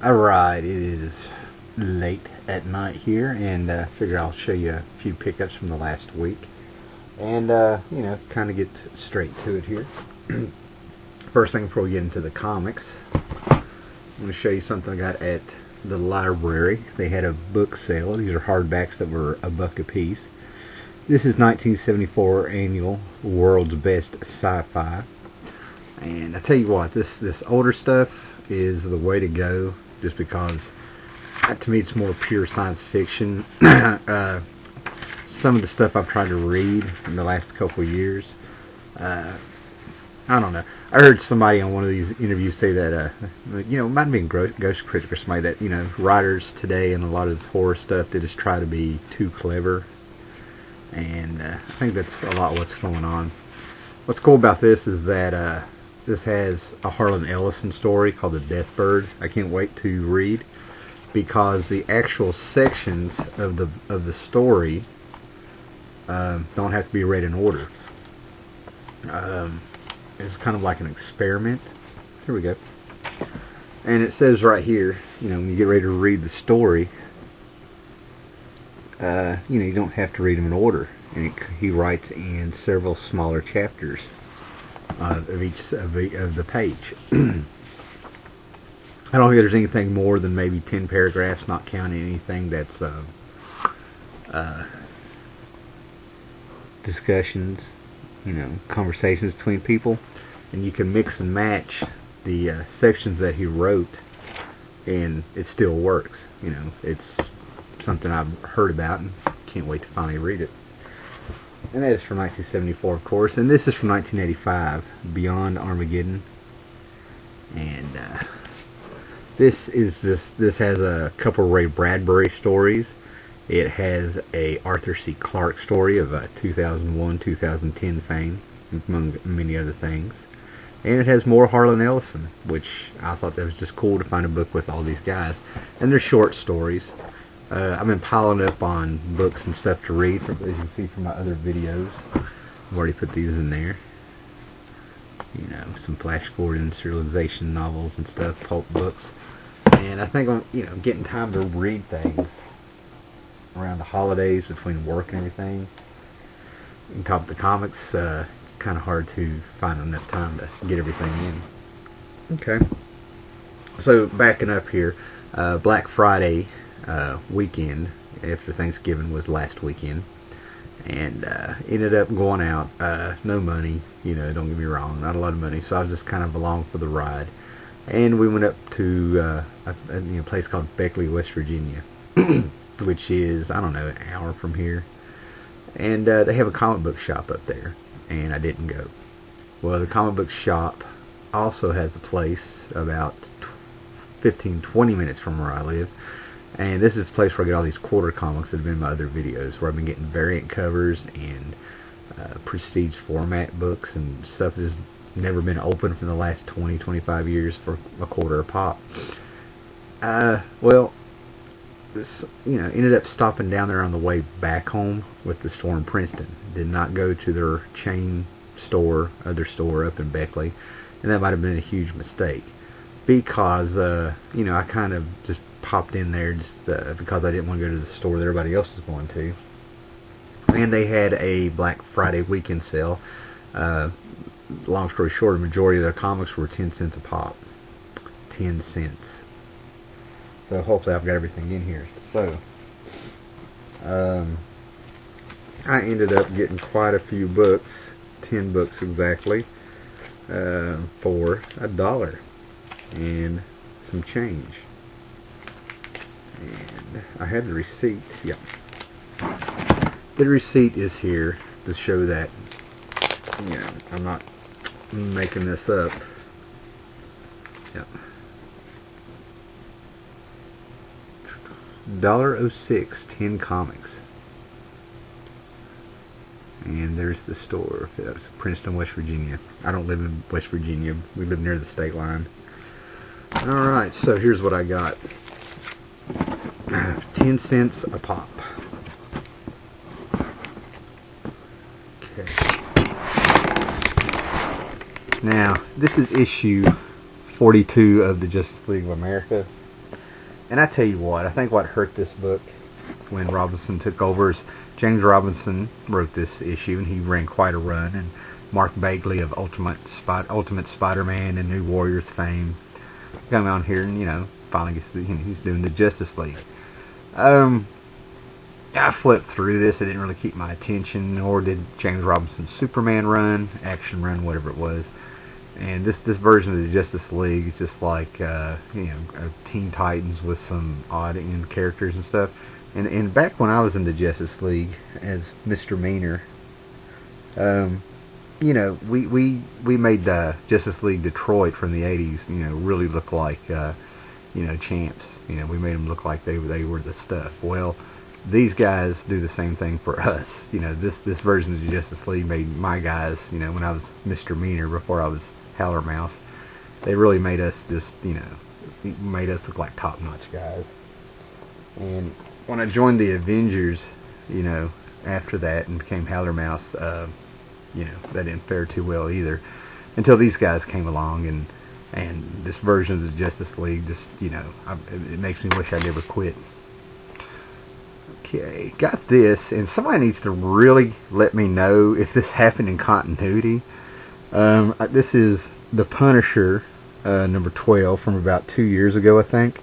Alright, it is late at night here, and figure I'll show you a few pickups from the last week. And, kind of get straight to it here. First thing before we get into the comics, I'm going to show you something I got at the library. They had a book sale. These are hardbacks that were $1 a piece. This is 1974 annual World's Best Sci-Fi. And I tell you what, this older stuff is the way to go, just because to me it's more pure science fiction. Some of the stuff I've tried to read in the last couple of years, I don't know. I heard somebody on one of these interviews say that, it might have been Ghost Critic or somebody, that, writers today and a lot of this horror stuff, they just try to be too clever. And I think that's a lot what's going on. What's cool about this is that this has a Harlan Ellison story called The Death Bird. I can't wait to read, because the actual sections of the story don't have to be read in order. It's kind of like an experiment. Here we go. And it says right here, when you get ready to read the story, you don't have to read them in order. And he writes in several smaller chapters of each of the page. I don't think there's anything more than maybe 10 paragraphs, not counting anything that's discussions, conversations between people. And you can mix and match the sections that he wrote, and it still works. It's something I've heard about and can't wait to finally read it. And that is from 1974, of course. And this is from 1985, Beyond Armageddon. And this has a couple Ray Bradbury stories. It has a Arthur C. Clarke story of 2001-2010 fame, among many other things. And it has more Harlan Ellison, which I thought that was just cool to find a book with all these guys. And they're short stories. I've been piling up on books and stuff to read, as you can see from my other videos. I've already put these in there. Some Flash Gordon serialization novels and stuff, pulp books. And I think I'm, getting time to read things around the holidays between work and everything. On top of the comics, kind of hard to find enough time to get everything in. Okay. So backing up here, Black Friday weekend after Thanksgiving was last weekend, and ended up going out. No money, don't get me wrong, not a lot of money, so I was just kind of along for the ride. And we went up to a place called Beckley, West Virginia, which is, I don't know, an hour from here. And they have a comic book shop up there, and I didn't go. Well, the comic book shop also has a place about 15-20 minutes from where I live. And this is the place where I get all these quarter comics that have been in my other videos, where I've been getting variant covers and prestige format books and stuff that's never been opened for the last 20-25 years for a quarter a pop. Well, this, ended up stopping down there on the way back home with the store in Princeton. Did not go to their chain store, other store up in Beckley, and that might have been a huge mistake, because I kind of just popped in there just because I didn't want to go to the store that everybody else was going to. And they had a Black Friday weekend sale. Long story short, the majority of their comics were 10 cents a pop. 10 cents. So hopefully I've got everything in here. So I ended up getting quite a few books, 10 books exactly, for $1 and some change. And I had the receipt. Yep. The receipt is here to show that, I'm not making this up. Yep. $1.06, 10 comics. And there's the store. That's Princeton, West Virginia. I don't live in West Virginia. We live near the state line. Alright, so here's what I got. 10 cents a pop. Okay. Now, this is issue 42 of the Justice League of America. And I tell you what, I think what hurt this book when Robinson took over is James Robinson wrote this issue, and he ran quite a run. And Mark Bagley of Ultimate Spider-Man and New Warriors fame come on here, and finally gets he's doing the Justice League. I flipped through this. It didn't really keep my attention, nor did James Robinson's Superman run, action run, whatever it was. And this version of the Justice League is just like Teen Titans with some odd end characters and stuff. And back when I was in the Justice League as Mr. Meaner, we made Justice League Detroit from the '80s, really look like champs. We made them look like they were the stuff. Well, these guys do the same thing for us. This version of the Justice League made my guys, when I was Mr. Meaner before I was Howler Mouse, they really made us just, made us look like top-notch guys. And when I joined the Avengers, after that and became Howler Mouse, that didn't fare too well either, until these guys came along, and this version of the Justice League just, it makes me wish I never quit. Okay, got this, and somebody needs to really let me know if this happened in continuity. This is The Punisher, number 12 from about 2 years ago, I think.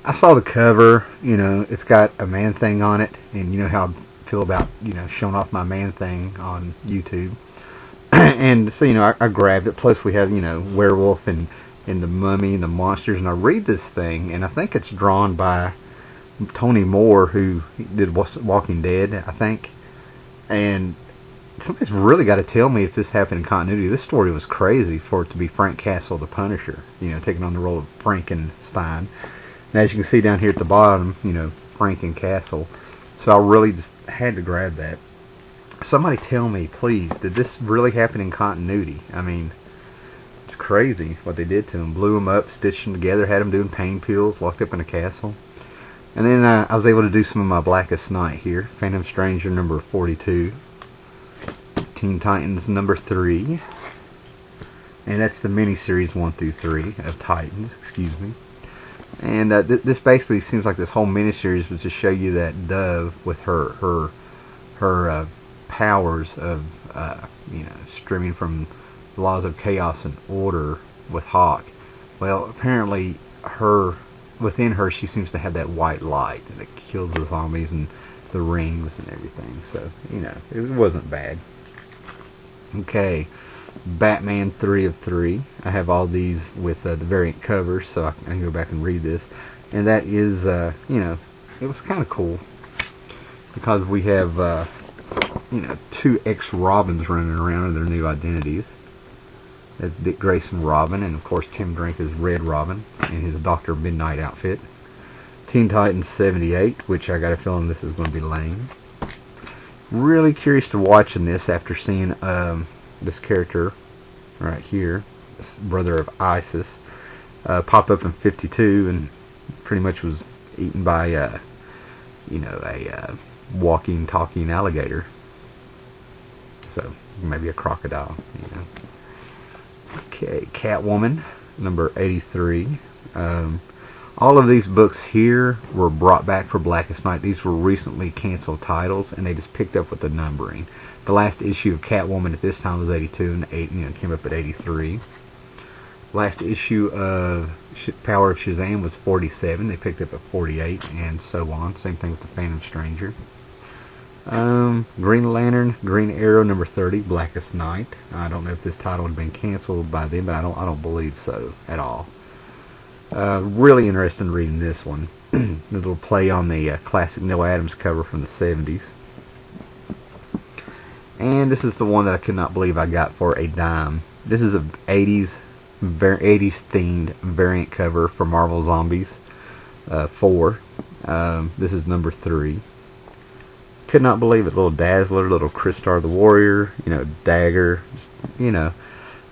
I saw the cover, it's got a man thing on it, and you know how I feel about, showing off my man thing on YouTube. And so, I grabbed it. Plus we have, Werewolf and the Mummy and the monsters, and I read this thing, and I think it's drawn by Tony Moore, who did Walking Dead, I think. And somebody's really got to tell me if this happened in continuity. This story was crazy for it to be Frank Castle, the Punisher, taking on the role of Frankenstein. And as you can see down here at the bottom, Frank and Castle. So I really just had to grab that. Somebody tell me, please, did this really happen in continuity? I mean, it's crazy what they did to him. Blew him up, stitched him together, had him doing pain pills, locked up in a castle. And then I was able to do some of my Blackest Night here. Phantom Stranger number 42. Teen Titans number 3. And that's the miniseries 1 through 3 of Titans, excuse me. And this basically seems like this whole miniseries was to show you that Dove with her powers of, stemming from the laws of chaos and order with Hawk. Well, apparently within her, she seems to have that white light that kills the zombies and the rings and everything. So, it wasn't bad. Okay, Batman 3 of 3. I have all these with the variant covers, so I can go back and read this. And that is, it was kind of cool because we have, two ex-Robins running around in their new identities. That's Dick Grayson Robin, and of course Tim Drake is Red Robin in his Dr. Midnight outfit. Teen Titans 78, which I got a feeling this is going to be lame. Really curious to watching this after seeing this character right here, this brother of Isis, pop up in 52 and pretty much was eaten by a walking, talking alligator. So maybe a crocodile, Okay, Catwoman, number 83. All of these books here were brought back for Blackest Night. These were recently canceled titles, and they just picked up with the numbering. The last issue of Catwoman at this time was 82, and came up at 83. Last issue of Power of Shazam was 47. They picked up at 48, and so on. Same thing with the Phantom Stranger. Green Lantern, Green Arrow, number 30, Blackest Night. I don't know if this title had been canceled by them, but I don't believe so at all. Really interested in reading this one. A little play on the classic Neil Adams cover from the 70s. And this is the one that I could not believe I got for a dime. This is a 80s themed variant cover for Marvel Zombies 4. This is number 3. Could not believe it. Little Dazzler, little Crystar the Warrior, Dagger,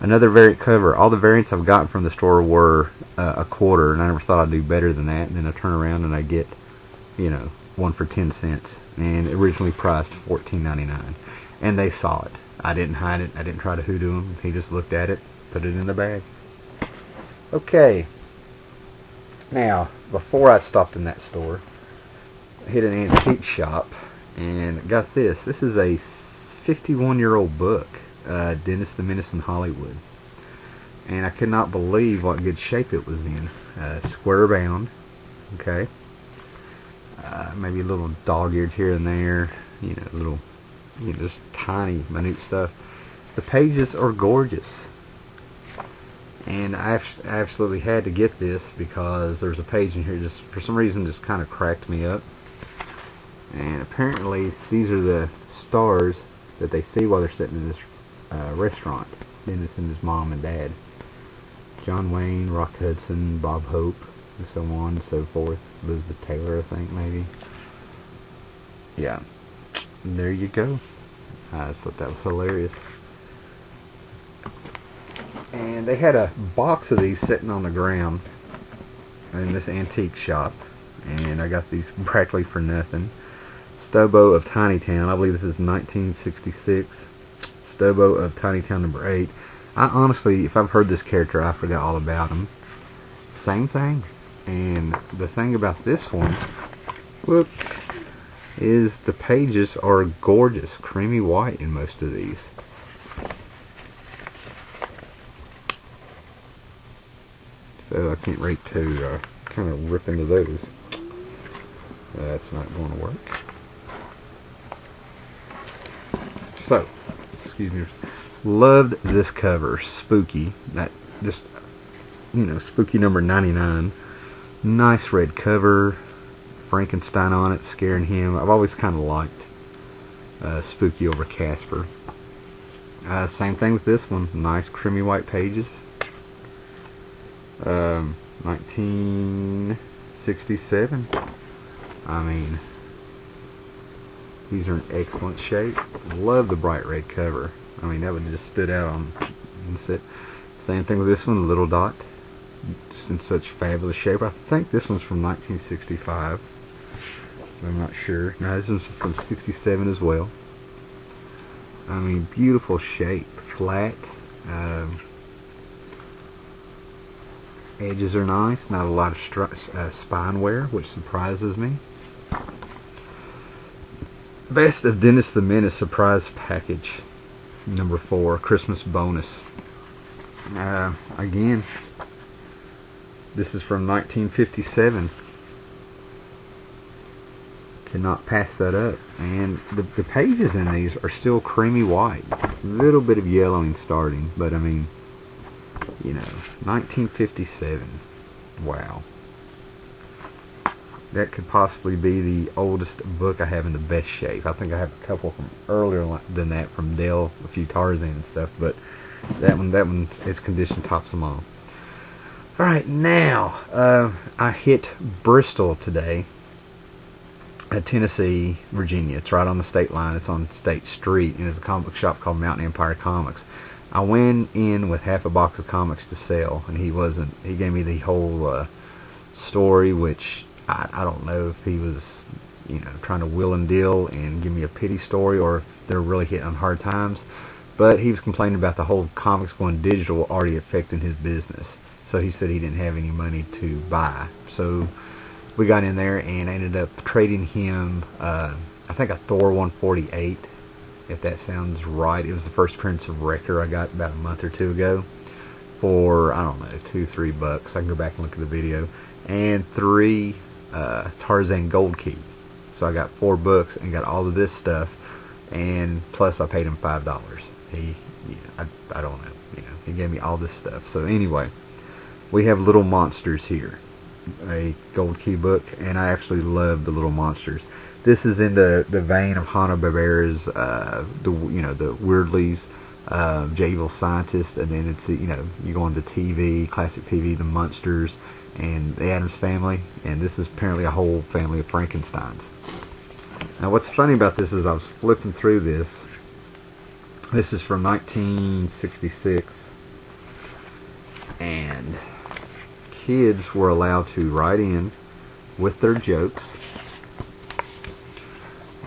another variant cover. All the variants I've gotten from the store were a quarter, and I never thought I'd do better than that. And then I turn around and I get, one for 10 cents, and originally priced $14.99. And they saw it. I didn't hide it. I didn't try to hoodoo him. He just looked at it, put it in the bag. Okay. Now, before I stopped in that store, I hit an antique shop and got this. This is a 51-year-old book, Dennis the Menace in Hollywood. And I could not believe what good shape it was in. Square bound, okay. Maybe a little dog-eared here and there, little, just tiny, minute stuff. The pages are gorgeous. And I absolutely had to get this because there's a page in here just for some reason just kind of cracked me up. And apparently these are the stars that they see while they're sitting in this restaurant. Dennis and his mom and dad. John Wayne, Rock Hudson, Bob Hope, and so on and so forth. Elizabeth Taylor, I think, maybe. Yeah. And there you go. I just thought that was hilarious. And they had a box of these sitting on the ground in this antique shop. And I got these practically for nothing. Stobo of Tiny Town. I believe this is 1966. Stobo of Tiny Town number 8. I honestly, if I've heard this character, I forgot all about him. Same thing. And the thing about this one, whoop, is the pages are gorgeous, creamy white in most of these. So I can't wait to kind of rip into those. That's not going to work. So, excuse me. Loved this cover, Spooky. That just, Spooky number 99. Nice red cover. Frankenstein on it, scaring him. I've always kind of liked Spooky over Casper. Same thing with this one. Nice creamy white pages. 1967. I mean, these are in excellent shape. Love the bright red cover. I mean, that would just stood out on it. Same thing with this one, Little Dot. Just in such fabulous shape. I think this one's from 1965. I'm not sure. No, this one's from 67 as well. I mean, beautiful shape. Flat. Edges are nice. Not a lot of spine wear, which surprises me. Best of Dennis the Menace surprise package. Number 4, Christmas bonus. Again, this is from 1957. Cannot pass that up. And the pages in these are still creamy white. A little bit of yellowing starting, but I mean, 1957. Wow. That could possibly be the oldest book I have in the best shape. I think I have a couple from earlier than that from Dell, a few Tarzan and stuff, but that one, its condition tops them all. Alright, now, I hit Bristol today, at Tennessee, Virginia. It's right on the state line. It's on State Street, and it's a comic book shop called Mountain Empire Comics. I went in with half a box of comics to sell, and he gave me the whole story, which I don't know if he was, trying to wheel and deal and give me a pity story, or if they're really hitting on hard times. But he was complaining about the whole comics going digital already affecting his business. So he said he didn't have any money to buy. So we got in there and I ended up trading him, I think a Thor 148, if that sounds right. It was the first appearance of Wrecker I got about a month or two ago for, I don't know, $2-3. I can go back and look at the video. And 3 Tarzan Gold Key. So I got 4 books and got all of this stuff, and plus I paid him $5. I don't know, he gave me all this stuff. So anyway, we have Little Monsters here, a Gold Key book, and I actually love the Little Monsters. This is in the vein of Hanna-Barbera's, the Weirdleys, J. Evil Scientist, and then it's, you go on to TV, classic TV, the Munsters, and the Addams Family, and this is apparently a whole family of Frankensteins. Now what's funny about this is I was flipping through this. This is from 1966, and kids were allowed to write in with their jokes,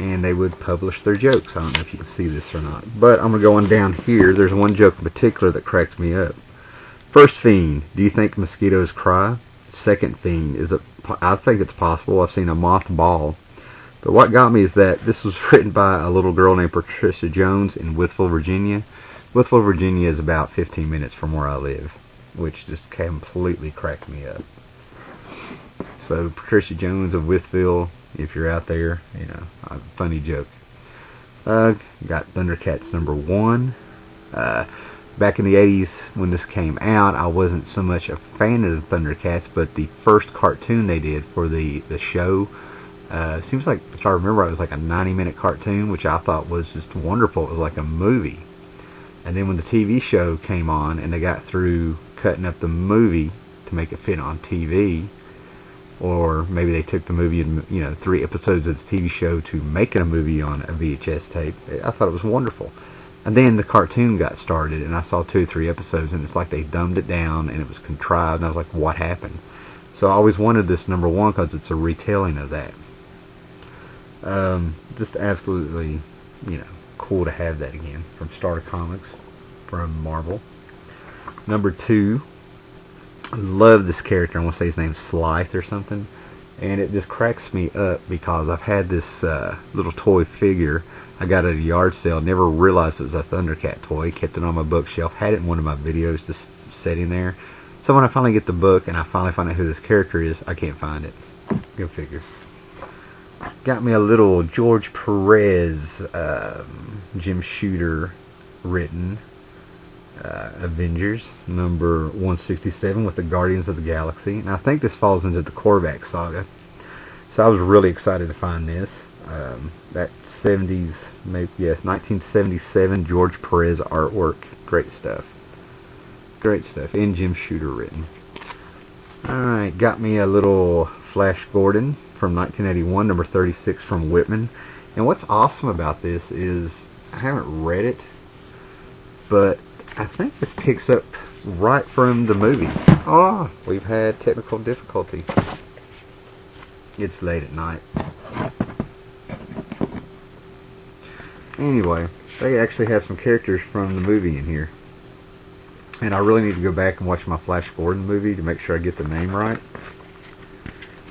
and they would publish their jokes. I don't know if you can see this or not, but I'm going to go on down here. There's one joke in particular that cracked me up. First Fiend, do you think mosquitoes cry? second Fiend. I think it's possible. I've seen a Moth Ball. But what got me is that this was written by a little girl named Patricia Jones in Withville, Virginia. Withville, Virginia is about 15 minutes from where I live, which just completely cracked me up. So Patricia Jones of Withville, if you're out there, you know, a funny joke. Got Thundercats #1. Back in the 80s when this came out, I wasn't so much a fan of the Thundercats, but the first cartoon they did for the show, seems like, if I remember, it was like a 90-minute cartoon, which I thought was just wonderful. It was like a movie. And then when the TV show came on and they got through cutting up the movie to make it fit on TV, or maybe they took the movie and, you know, 3 episodes of the TV show to make it a movie on a VHS tape, I thought it was wonderful. And then the cartoon got started, and I saw 2 or 3 episodes, and it's like they dumbed it down, and it was contrived, and I was like, what happened? So I always wanted this #1 because it's a retelling of that. Just absolutely, you know, cool to have that again from Star Comics, from Marvel. #2, I love this character. I want to say his name's Slythe or something, and it just cracks me up because I've had this little toy figure I got at a yard sale. Never realized it was a Thundercat toy. Kept it on my bookshelf. Had it in one of my videos just sitting there. So when I finally get the book and I finally find out who this character is, I can't find it. Go figure. Got me a little George Perez, Jim Shooter written Avengers #167 with the Guardians of the Galaxy. And I think this falls into the Korvac saga. So I was really excited to find this. That 70s, maybe, yes, 1977 George Perez artwork. Great stuff. Great stuff. And Jim Shooter written. Alright, got me a little Flash Gordon from 1981, #36 from Whitman. And what's awesome about this is, I haven't read it, but I think this picks up right from the movie. Oh, we've had technical difficulty. It's late at night. Anyway, they actually have some characters from the movie in here. And I really need to go back and watch my Flash Gordon movie to make sure I get the name right.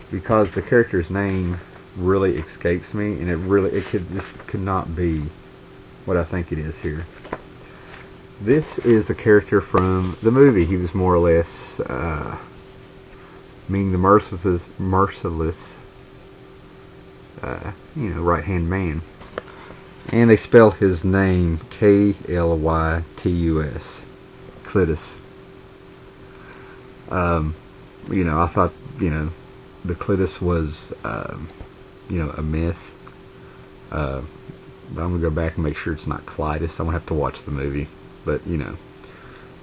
Because the character's name really escapes me, and this could not be what I think it is here. This is a character from the movie. He was more or less being the merciless you know, right-hand man. And they spell his name K-L-Y-T-U-S. Clytus. You know, I thought, you know, the Clytus was, you know, a myth. But I'm going to go back and make sure it's not Clytus. I'm going to have to watch the movie. But, you know,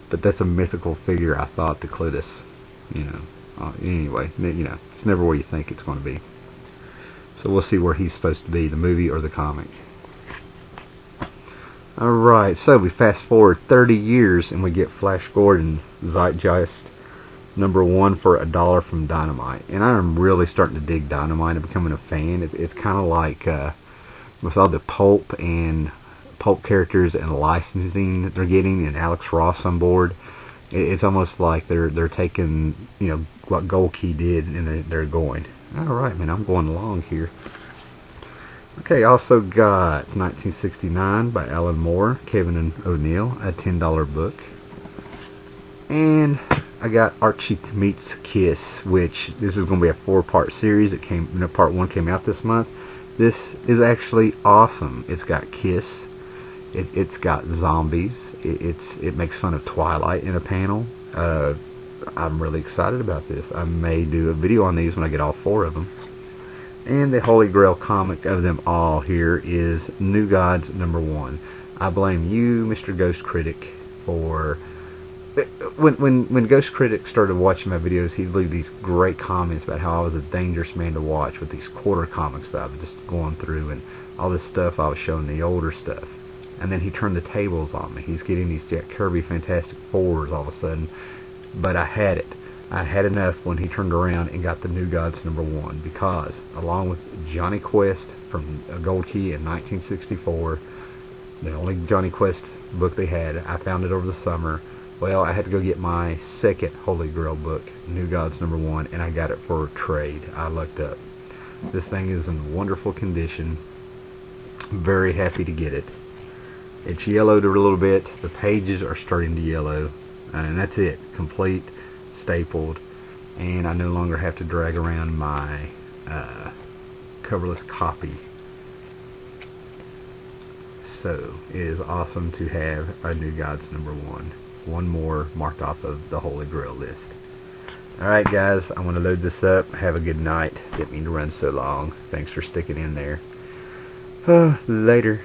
but that's a mythical figure, I thought, the Clytus. You know, anyway, you know, it's never where you think it's going to be. So we'll see where he's supposed to be, the movie or the comic. Alright, so we fast forward 30 years and we get Flash Gordon Zeitgeist #1 for $1 from Dynamite. And I'm really starting to dig Dynamite and becoming a fan. It's kind of like, with all the pulp characters and licensing that they're getting, and Alex Ross on board, it's almost like they're taking, you know, what Gold Key did, and they're going. Alright, man, I'm going along here. Okay, also got 1969 by Alan Moore, Kevin and O'Neill, a $10 book. And I got Archie Meets Kiss, which this is going to be a 4-part series. It came, you know, part 1 came out this month. This is actually awesome. It's got Kiss. It's got zombies. It makes fun of Twilight in a panel. I'm really excited about this. I may do a video on these when I get all 4 of them. And the Holy Grail comic of them all here is New Gods #1. I blame you, Mr. Ghost Critic, for... When Ghost Critic started watching my videos, he'd leave these great comments about how I was a dangerous man to watch with these quarter comics that I was just going through, and all this stuff I was showing, the older stuff. And then he turned the tables on me. He's getting these Jack Kirby Fantastic Fours all of a sudden. But I had it. I had enough when he turned around and got the New Gods #1, because along with Johnny Quest from Gold Key in 1964, the only Johnny Quest book they had, I found it over the summer. Well, I had to go get my second Holy Grail book, New Gods #1, and I got it for trade. I lucked up. This thing is in wonderful condition. Very happy to get it. It's yellowed a little bit. The pages are starting to yellow. And that's it. Complete, stapled. And I no longer have to drag around my coverless copy. So, it is awesome to have a New Gods #1. One more marked off of the Holy Grail list. Alright guys, I'm going to load this up. Have a good night. Didn't mean to run so long. Thanks for sticking in there. Later.